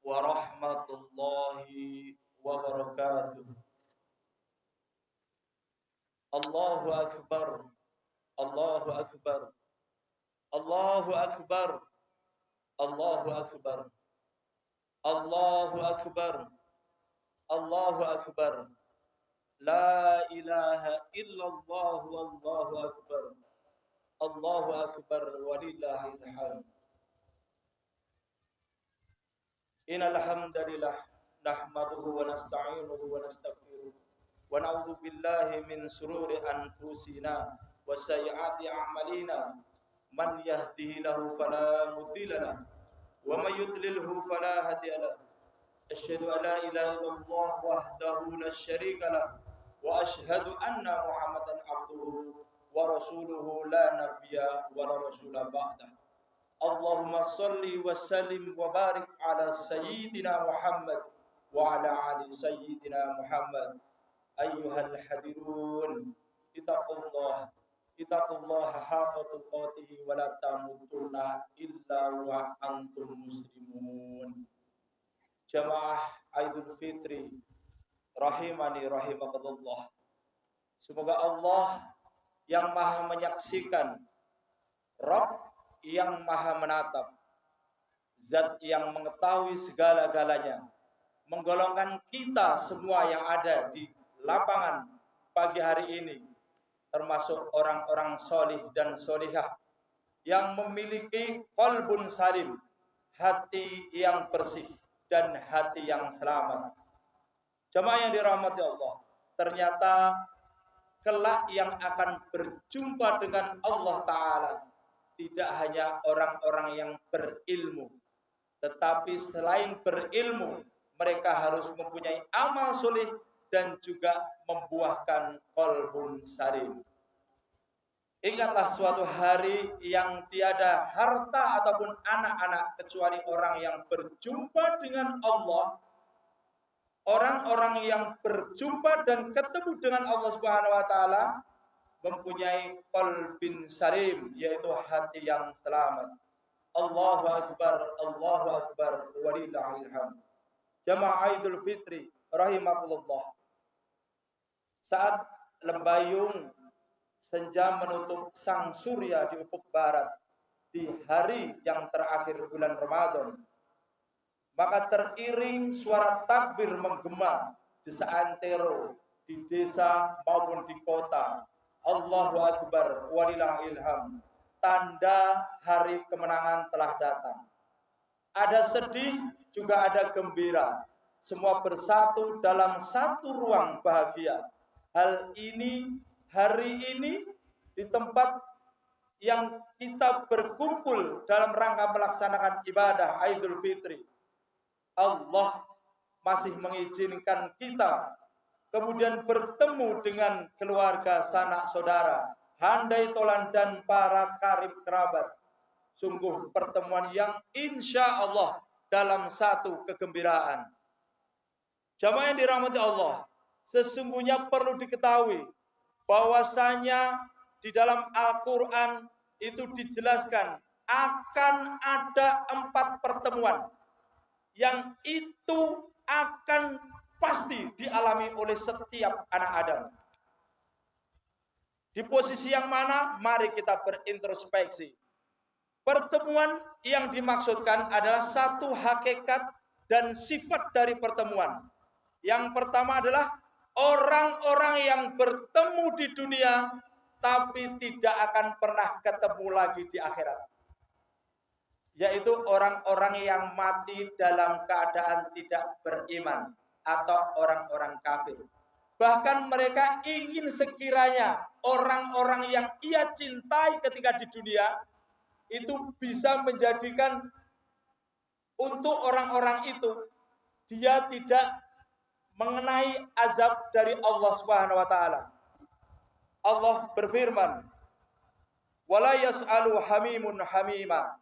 warahmatullahi wabarakatuh. Allahu akbar, Allahu akbar, Allahu akbar, Allahu akbar, Allahu akbar, Allahu akbar. La ilaha illallah wallahu akbar. Allahu akbar walillahil hamd. Innal hamdalillah nahmaduhu wa nasta'inuhu wa nastaghfiruh wa na'udzu billahi min shururi anfusina wa sayyiati a'malina. Man yahdihillahu fala mudilla lahu wa may yudlilhu fala hadiya lahu. Asyhadu an la ilaha illallah wahdahu la syarika lahu wa asyhadu anna Muhammadan abduhu wa rasuluhu la nabiyya wa la rasula ba'dah. Allahumma salli wa sallim wa barik ala sayyidina Muhammad wa ala ali sayyidina Muhammad. Ayyuhal hadirun, ittaqullah haqqa tuqatih wa la tamutunna illa wa antum muslimun. Jamaah Aidul Fitri rahimani rahimakumullah. Semoga Allah yang Maha menyaksikan, Rabb yang Maha menatap, Zat yang mengetahui segala-galanya, menggolongkan kita semua yang ada di lapangan pagi hari ini, termasuk orang-orang solih dan solihah yang memiliki qalbun salim, hati yang bersih dan hati yang selamat. Jemaah yang dirahmati Allah, ternyata kelak yang akan berjumpa dengan Allah Ta'ala tidak hanya orang-orang yang berilmu, tetapi selain berilmu, mereka harus mempunyai amal soleh dan juga membuahkan qalbun salim. Ingatlah suatu hari yang tiada harta ataupun anak-anak kecuali orang yang berjumpa dengan Allah. Orang-orang yang berjumpa dan ketemu dengan Allah Subhanahu wa taala mempunyai qalbin salim, yaitu hati yang selamat. Allahu akbar walillahil hamd. Jamaah Aidul Fitri rahimakumullah. Saat lembayung senja menutup sang surya di ufuk barat di hari yang terakhir bulan Ramadan, maka teriring suara takbir menggema di seantero di desa maupun di kota. Allahu akbar walillahil hamd. Tanda hari kemenangan telah datang. Ada sedih, juga ada gembira. Semua bersatu dalam satu ruang bahagia. Hari ini di tempat yang kita berkumpul dalam rangka melaksanakan ibadah Aidul Fitri, Allah masih mengizinkan kita kemudian bertemu dengan keluarga sanak saudara, handai tolan dan para karib kerabat. Sungguh pertemuan yang insya Allah dalam satu kegembiraan. Jamaah yang dirahmati Allah, sesungguhnya perlu diketahui bahwasanya di dalam Al-Quran itu dijelaskan akan ada 4 pertemuan yang itu akan pasti dialami oleh setiap anak Adam. Di posisi yang mana? Mari kita berintrospeksi. Pertemuan yang dimaksudkan adalah satu hakikat dan sifat dari pertemuan. Yang pertama adalah orang-orang yang bertemu di dunia tapi tidak akan pernah ketemu lagi di akhirat, yaitu orang-orang yang mati dalam keadaan tidak beriman atau orang-orang kafir. Bahkan mereka ingin sekiranya orang-orang yang ia cintai ketika di dunia itu bisa menjadikan untuk orang-orang itu dia tidak mengenai azab dari Allah Subhanahu wa taala. Allah berfirman, "Wala yas'alu hamimun hamima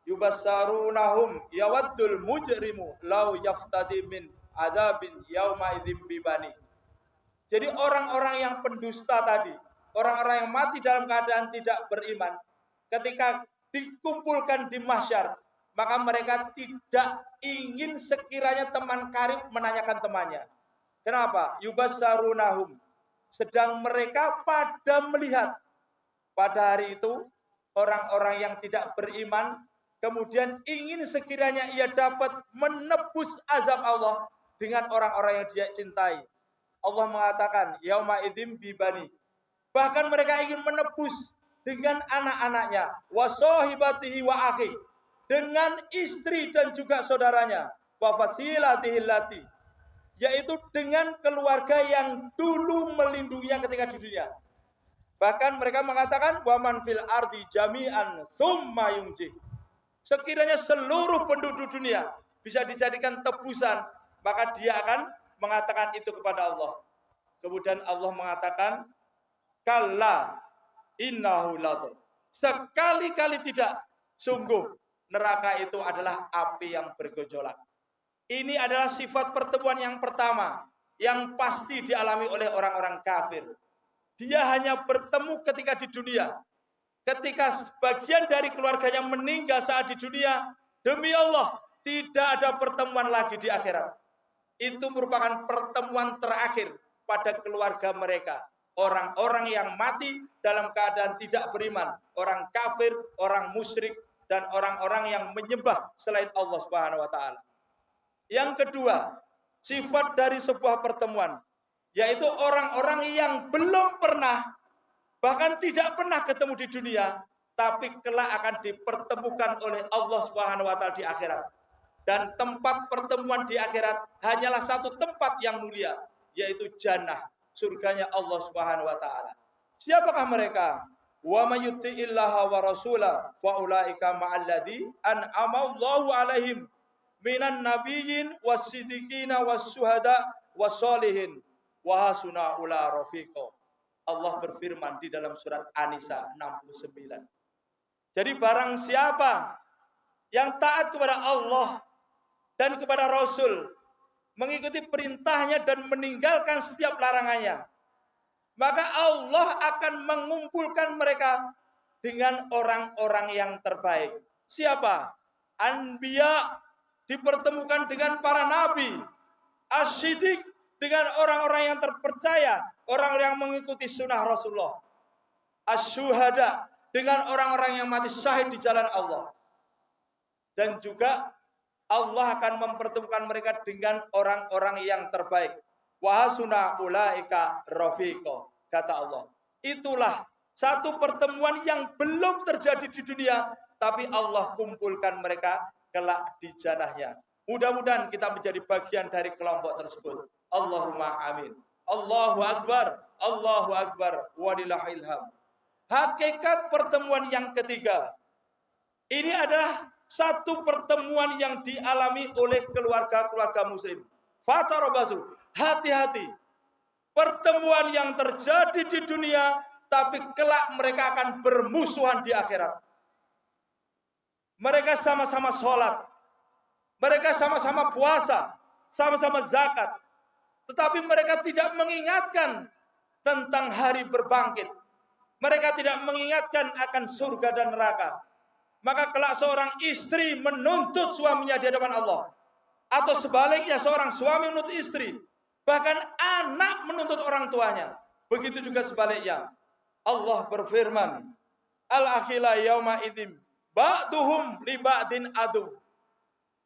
yubassarunahum yawaddul mujrimu law yaftadi min adzabin yauma idzim bibani." Jadi orang-orang yang pendusta tadi, orang-orang yang mati dalam keadaan tidak beriman, ketika dikumpulkan di mahsyar, maka mereka tidak ingin sekiranya teman karib menanyakan temannya. Kenapa? Yubassarunahum. Sedang mereka pada melihat pada hari itu orang-orang yang tidak beriman kemudian ingin sekiranya ia dapat menebus azab Allah dengan orang-orang yang dia cintai. Allah mengatakan yauma idzim bibani. Bahkan mereka ingin menebus dengan anak-anaknya, wa sahibatihi wa akhi, dengan istri dan juga saudaranya, wa fasilatihi allati, yaitu dengan keluarga yang dulu melindunginya ketika di dunia. Bahkan mereka mengatakan wa man fil ardi jami'an tsumma yunji. Sekiranya seluruh penduduk dunia bisa dijadikan tebusan, maka dia akan mengatakan itu kepada Allah. Kemudian Allah mengatakan kalla innahu ladh. Sekali-kali tidak, sungguh neraka itu adalah api yang bergejolak. Ini adalah sifat pertemuan yang pertama yang pasti dialami oleh orang-orang kafir. Dia hanya bertemu ketika di dunia. Ketika sebagian dari keluarganya meninggal saat di dunia, demi Allah tidak ada pertemuan lagi di akhirat. Itu merupakan pertemuan terakhir pada keluarga mereka. Orang-orang yang mati dalam keadaan tidak beriman, orang kafir, orang musyrik, dan orang-orang yang menyembah selain Allah Subhanahu wa taala. Yang kedua, sifat dari sebuah pertemuan, yaitu orang-orang yang belum pernah, bahkan tidak pernah ketemu di dunia, tapi kelak akan dipertemukan oleh Allah Subhanahu wa taala di akhirat. Dan tempat pertemuan di akhirat hanyalah satu tempat yang mulia, yaitu jannah, surganya Allah Subhanahu wa taala. Siapakah mereka? Wa may yuti'illaha wa rasulahu fa ulaika ma'al ladzi an'ama Allahu 'alaihim minan nabiyyin was-siddiqina was-syuhada was-sholihin wa hasuna ula rafiqa. Allah berfirman di dalam surat An-Nisa 69. Jadi barang siapa yang taat kepada Allah dan kepada Rasul, mengikuti perintahnya dan meninggalkan setiap larangannya, maka Allah akan mengumpulkan mereka dengan orang-orang yang terbaik. Siapa? Anbiya dipertemukan dengan para nabi, as-siddiq dengan orang-orang yang terpercaya, orang-orang yang mengikuti sunnah Rasulullah, as-syuhada dengan orang-orang yang mati syahid di jalan Allah, dan juga Allah akan mempertemukan mereka dengan orang-orang yang terbaik. Wa hasuna ulaika rafiqa, kata Allah. Itulah satu pertemuan yang belum terjadi di dunia, tapi Allah kumpulkan mereka kelak di jannahnya. Mudah-mudahan kita menjadi bagian dari kelompok tersebut. Allahumma amin. Allahu akbar, Allahu akbar, walillahil hamd. Hakikat pertemuan yang ketiga, ini adalah satu pertemuan yang dialami oleh keluarga-keluarga muslim. Fatarabasu, hati-hati. Pertemuan yang terjadi di dunia, tapi kelak mereka akan bermusuhan di akhirat. Mereka sama-sama sholat, mereka sama-sama puasa, sama-sama zakat, tetapi mereka tidak mengingatkan tentang hari berbangkit. Mereka tidak mengingatkan akan surga dan neraka. Maka kelak seorang istri menuntut suaminya di hadapan Allah, atau sebaliknya seorang suami menuntut istri, bahkan anak menuntut orang tuanya. Begitu juga sebaliknya. Allah berfirman, al-akhila yauma idzin ba'duhum li ba'din adu.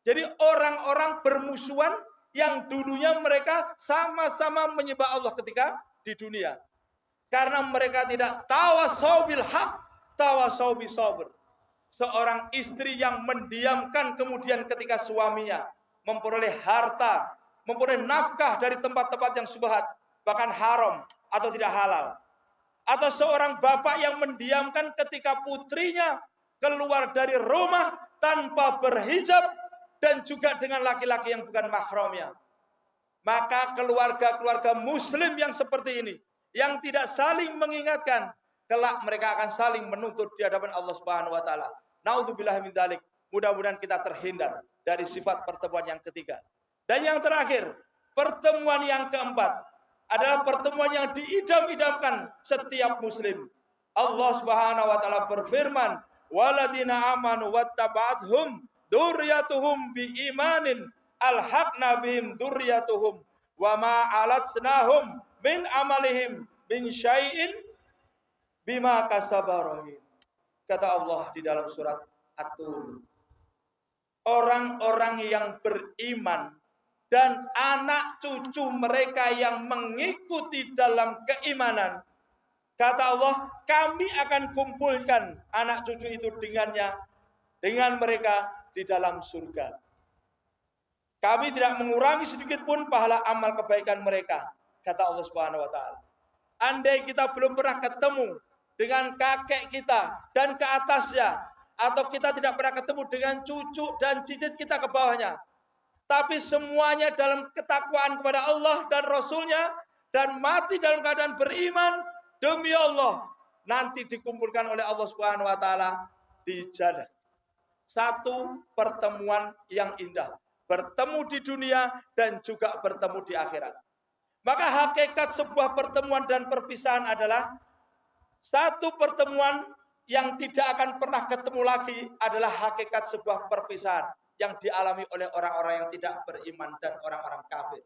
Jadi orang-orang bermusuhan yang dulunya mereka sama-sama menyembah Allah ketika di dunia, karena mereka tidak tawasau bil haq, tawasau bis sabr. Seorang istri yang mendiamkan kemudian ketika suaminya memperoleh harta, memperoleh nafkah dari tempat-tempat yang subhat, bahkan haram atau tidak halal. Atau seorang bapak yang mendiamkan ketika putrinya keluar dari rumah tanpa berhijab dan juga dengan laki-laki yang bukan mahramnya. Maka keluarga-keluarga muslim yang seperti ini, yang tidak saling mengingatkan, kelak mereka akan saling menuntut di hadapan Allah Subhanahu wa taala. Naudzubillah min dzalik. Mudah-mudahan kita terhindar dari sifat pertemuan yang ketiga. Dan yang terakhir, pertemuan yang keempat adalah pertemuan yang diidam-idamkan setiap muslim. Allah Subhanahu wa taala berfirman, "Waladina amanu wattaba'athum dzurriyyatuhum biimanin alhaqna bihim dzurriyyatuhum wa ma alatsnahum min amalihim min syai'in bima kasabarohin. Kata Allah di dalam surat At-Tur, orang-orang yang beriman dan anak cucu mereka yang mengikuti dalam keimanan, kata Allah, kami akan kumpulkan anak cucu itu dengan mereka di dalam surga. Kami tidak mengurangi sedikit pun pahala amal kebaikan mereka, kata Allah Subhanahu wa taala. Andai kita belum pernah ketemu dengan kakek kita dan ke atasnya, atau kita tidak pernah ketemu dengan cucu dan cicit kita ke bawahnya, tapi semuanya dalam ketakwaan kepada Allah dan Rasulnya, dan mati dalam keadaan beriman, demi Allah, nanti dikumpulkan oleh Allah Subhanahu wa taala di jannah. Satu pertemuan yang indah, bertemu di dunia dan juga bertemu di akhirat. Maka hakikat sebuah pertemuan dan perpisahan adalah satu pertemuan yang tidak akan pernah ketemu lagi adalah hakikat sebuah perpisahan yang dialami oleh orang-orang yang tidak beriman dan orang-orang kafir.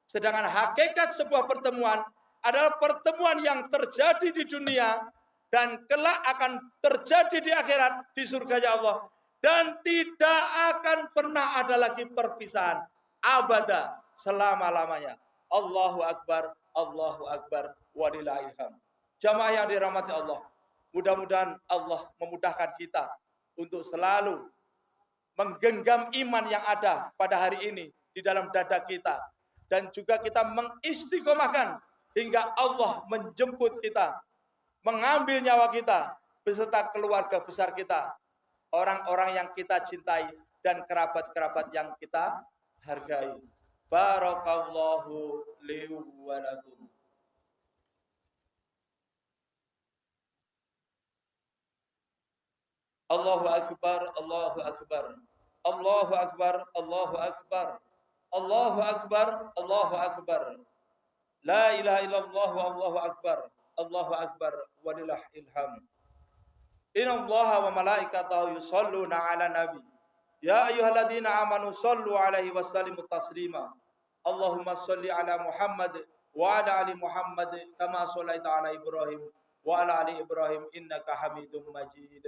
Sedangkan hakikat sebuah pertemuan adalah pertemuan yang terjadi di dunia dan kelak akan terjadi di akhirat di surganya Allah, dan tidak akan pernah ada lagi perpisahan abada selama-lamanya. Allahu Akbar, Allahu Akbar, walillahil hamd. Jamaah yang dirahmati Allah, mudah-mudahan Allah memudahkan kita untuk selalu menggenggam iman yang ada pada hari ini di dalam dada kita, dan juga kita mengistiqomahkan hingga Allah menjemput kita, mengambil nyawa kita beserta keluarga besar kita, orang-orang yang kita cintai dan kerabat-kerabat yang kita hargai. Barakallahu li wa lakum. Allahu Akbar, Allahu Akbar, Allahu Akbar, Allahu Akbar, Allahu Akbar, Allahu Akbar. La ilaha illallah wa Allahu Akbar, Allahu Akbar, walillahil hamd. Inna Allaha wa malaikatahu yusholluna ala nabi. Ya ayyuhalladzina amanu shollu alaihi wa sallimu taslima. Allahumma sholli ala Muhammad wa ala ali Muhammad kama shallaita ala Ibrahim wa ala ali Ibrahim innaka Hamidum Majid.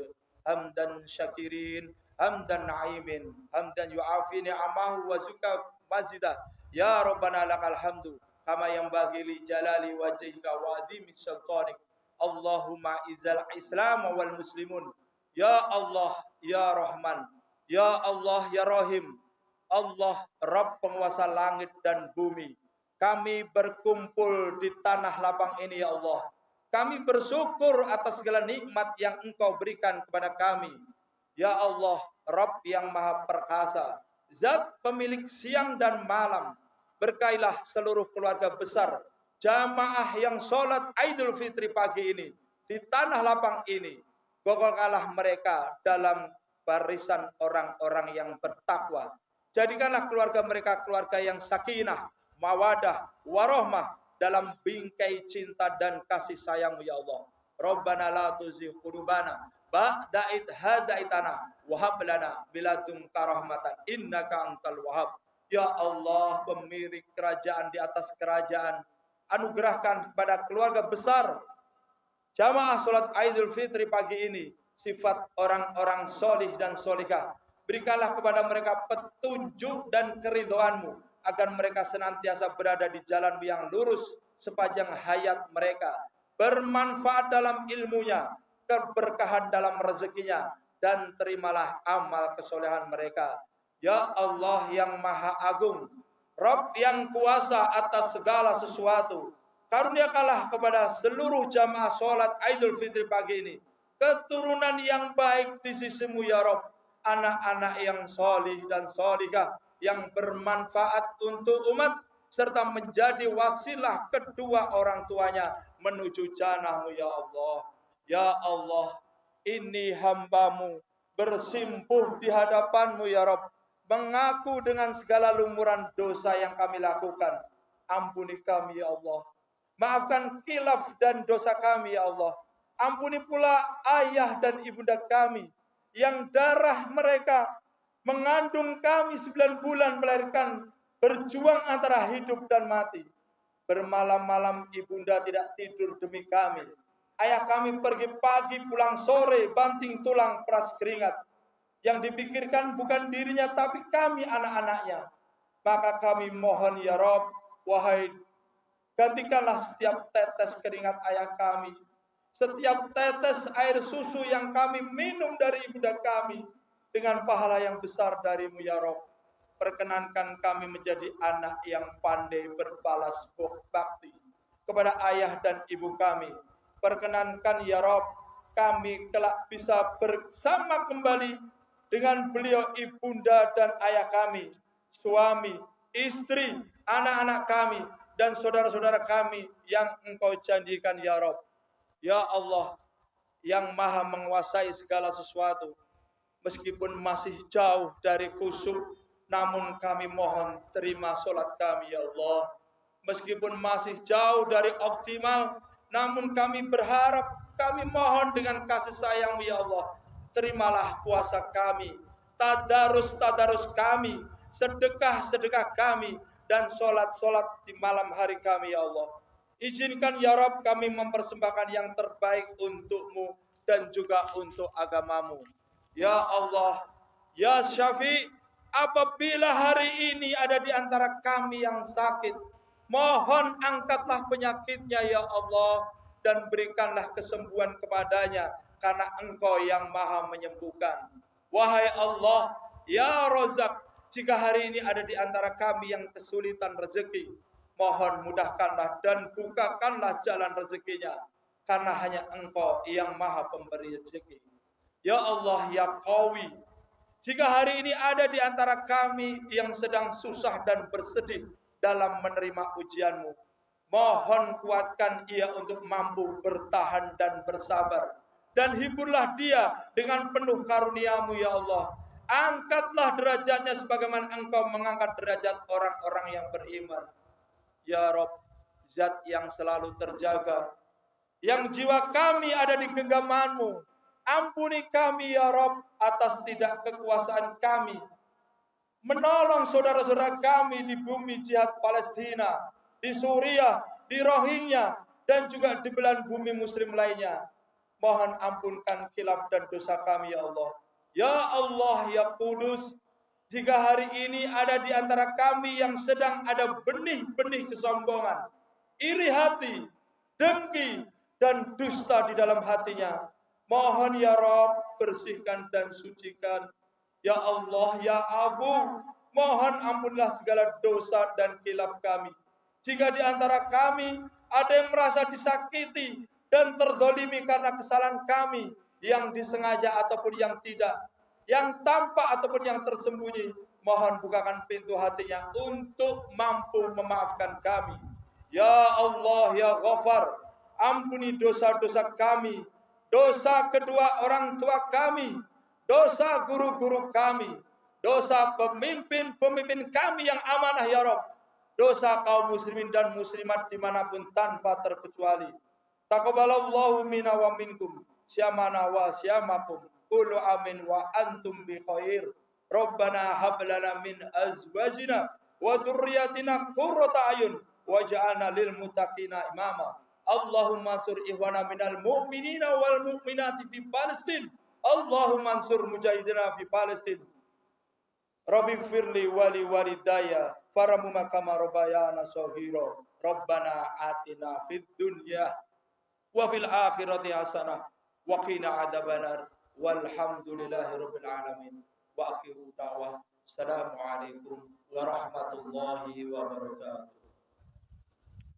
Hamdan syakirin, hamdan na'imin, hamdan yu'afi ni'amahu wa zuka mazidah. Ya Rabbana lakal hamdu kama yanbaghi li jalali wajhika wa azimi sultanik. Allahumma izal Islam wal muslimun. Ya Allah, ya Rahman, ya Allah, ya Rahim. Allah Rabb penguasa langit dan bumi, kami berkumpul di tanah lapang ini ya Allah. Kami bersyukur atas segala nikmat yang Engkau berikan kepada kami. Ya Allah, Rabb yang maha perkasa, Zat pemilik siang dan malam, berkailah seluruh keluarga besar jamaah yang sholat Idul Fitri pagi ini di tanah lapang ini. Golongkanlah mereka dalam barisan orang-orang yang bertakwa. Jadikanlah keluarga mereka keluarga yang sakinah, mawadah, warohmah, dalam bingkai cinta dan kasih sayang-Mu ya Allah. Rabbana la tuzigh qulubana ba'da id hadaitana wa hab lana min ladunka rahmatan innaka antal wahhab. Ya Allah, pemilik kerajaan di atas kerajaan, anugerahkan kepada keluarga besar jamaah salat Idul Fitri pagi ini sifat orang-orang solih dan solihah. Berikanlah kepada mereka petunjuk dan keridhaan-Mu agar mereka senantiasa berada di jalan yang lurus sepanjang hayat mereka, bermanfaat dalam ilmunya, keberkahan dalam rezekinya, dan terimalah amal kesolehan mereka. Ya Allah yang maha agung, Rabb yang kuasa atas segala sesuatu, karuniakanlah kepada seluruh jamaah sholat Idul Fitri pagi ini keturunan yang baik di sisi-Mu ya Rabb, anak-anak yang solih dan solihah yang bermanfaat untuk umat serta menjadi wasilah kedua orang tuanya menuju jannah-Mu ya Allah. Ya Allah, ini hamba-Mu bersimpuh di hadapan-Mu ya Rabb, mengaku dengan segala lumuran dosa yang kami lakukan. Ampuni kami ya Allah, maafkan khilaf dan dosa kami ya Allah. Ampuni pula ayah dan ibunda kami yang darah mereka mengandung kami 9 bulan, melahirkan, berjuang antara hidup dan mati. Bermalam-malam ibunda tidak tidur demi kami. Ayah kami pergi pagi pulang sore, banting tulang peras keringat. Yang dipikirkan bukan dirinya tapi kami anak-anaknya. Maka kami mohon ya Rob, wahai gantikanlah setiap tetes keringat ayah kami, setiap tetes air susu yang kami minum dari ibunda kami, dengan pahala yang besar darimu ya Rob. Perkenankan kami menjadi anak yang pandai berbalas bakti kepada ayah dan ibu kami. Perkenankan ya Rob, kami kelak bisa bersama kembali dengan beliau ibunda dan ayah kami, suami, istri, anak-anak kami, dan saudara-saudara kami yang Engkau janjikan ya Rob. Ya Allah yang maha menguasai segala sesuatu, meskipun masih jauh dari khusyuk, namun kami mohon terima sholat kami ya Allah. Meskipun masih jauh dari optimal, namun kami berharap, kami mohon dengan kasih sayang ya Allah, terimalah puasa kami, tadarus kami, sedekah kami, dan sholat di malam hari kami ya Allah. Izinkan ya Rabb kami mempersembahkan yang terbaik untuk-Mu dan juga untuk agamamu. Ya Allah, ya Syafi', apabila hari ini ada di antara kami yang sakit, mohon angkatlah penyakitnya ya Allah, dan berikanlah kesembuhan kepadanya, karena Engkau yang maha menyembuhkan. Wahai Allah, ya Razak, jika hari ini ada di antara kami yang kesulitan rezeki, mohon mudahkanlah dan bukakanlah jalan rezekinya, karena hanya Engkau yang maha pemberi rezeki. Ya Allah, ya Qawi, jika hari ini ada di antara kami yang sedang susah dan bersedih dalam menerima ujian-Mu, mohon kuatkan ia untuk mampu bertahan dan bersabar, dan hiburlah dia dengan penuh karunia-Mu ya Allah. Angkatlah derajatnya sebagaimana Engkau mengangkat derajat orang-orang yang beriman. Ya Rob, Zat yang selalu terjaga, yang jiwa kami ada di genggaman-Mu, ampuni kami ya Rob atas tidak kekuasaan kami menolong saudara-saudara kami di bumi jihad Palestina, di Suriah, di Rohingya, dan juga di belahan bumi muslim lainnya. Mohon ampunkan khilaf dan dosa kami ya Allah. Ya Allah, ya Kudus, jika hari ini ada di antara kami yang sedang ada benih-benih kesombongan, iri hati, dengki, dan dusta di dalam hatinya, mohon ya Rabb bersihkan dan sucikan. Ya Allah, ya Abu, mohon ampunilah segala dosa dan khilaf kami. Jika di antara kami ada yang merasa disakiti dan terdolimi karena kesalahan kami, yang disengaja ataupun yang tidak, yang tampak ataupun yang tersembunyi, mohon bukakan pintu hatinya untuk mampu memaafkan kami. Ya Allah, ya Ghafar, ampuni dosa-dosa kami, dosa kedua orang tua kami, dosa guru-guru kami, dosa pemimpin-pemimpin kami yang amanah ya Rabb, dosa kaum muslimin dan muslimat dimanapun tanpa terkecuali. Taqabbalallahu minna wa minkum, syamana wa syamakum, qulu amin wa antum bi khair. Rabbana hab lana min azwajina wa dzurriyyatina qurrata ayun waj'alna lil muttaqina imama. Allahumma ansur ikhwana minal mu'minina wal mu'minati fi Palestin. Allahumma ansur mujahidina fi Palestin. Rabbi firli wali walidayya faramuma kama rabbayana shaghira. Rabbana atina fid dunya wa fil akhirati hasanah wa qina adzabannar. Walhamdulillahi rabbil alamin. Wa akhiru da'wah assalamu alaikum warahmatullahi wabarakatuh.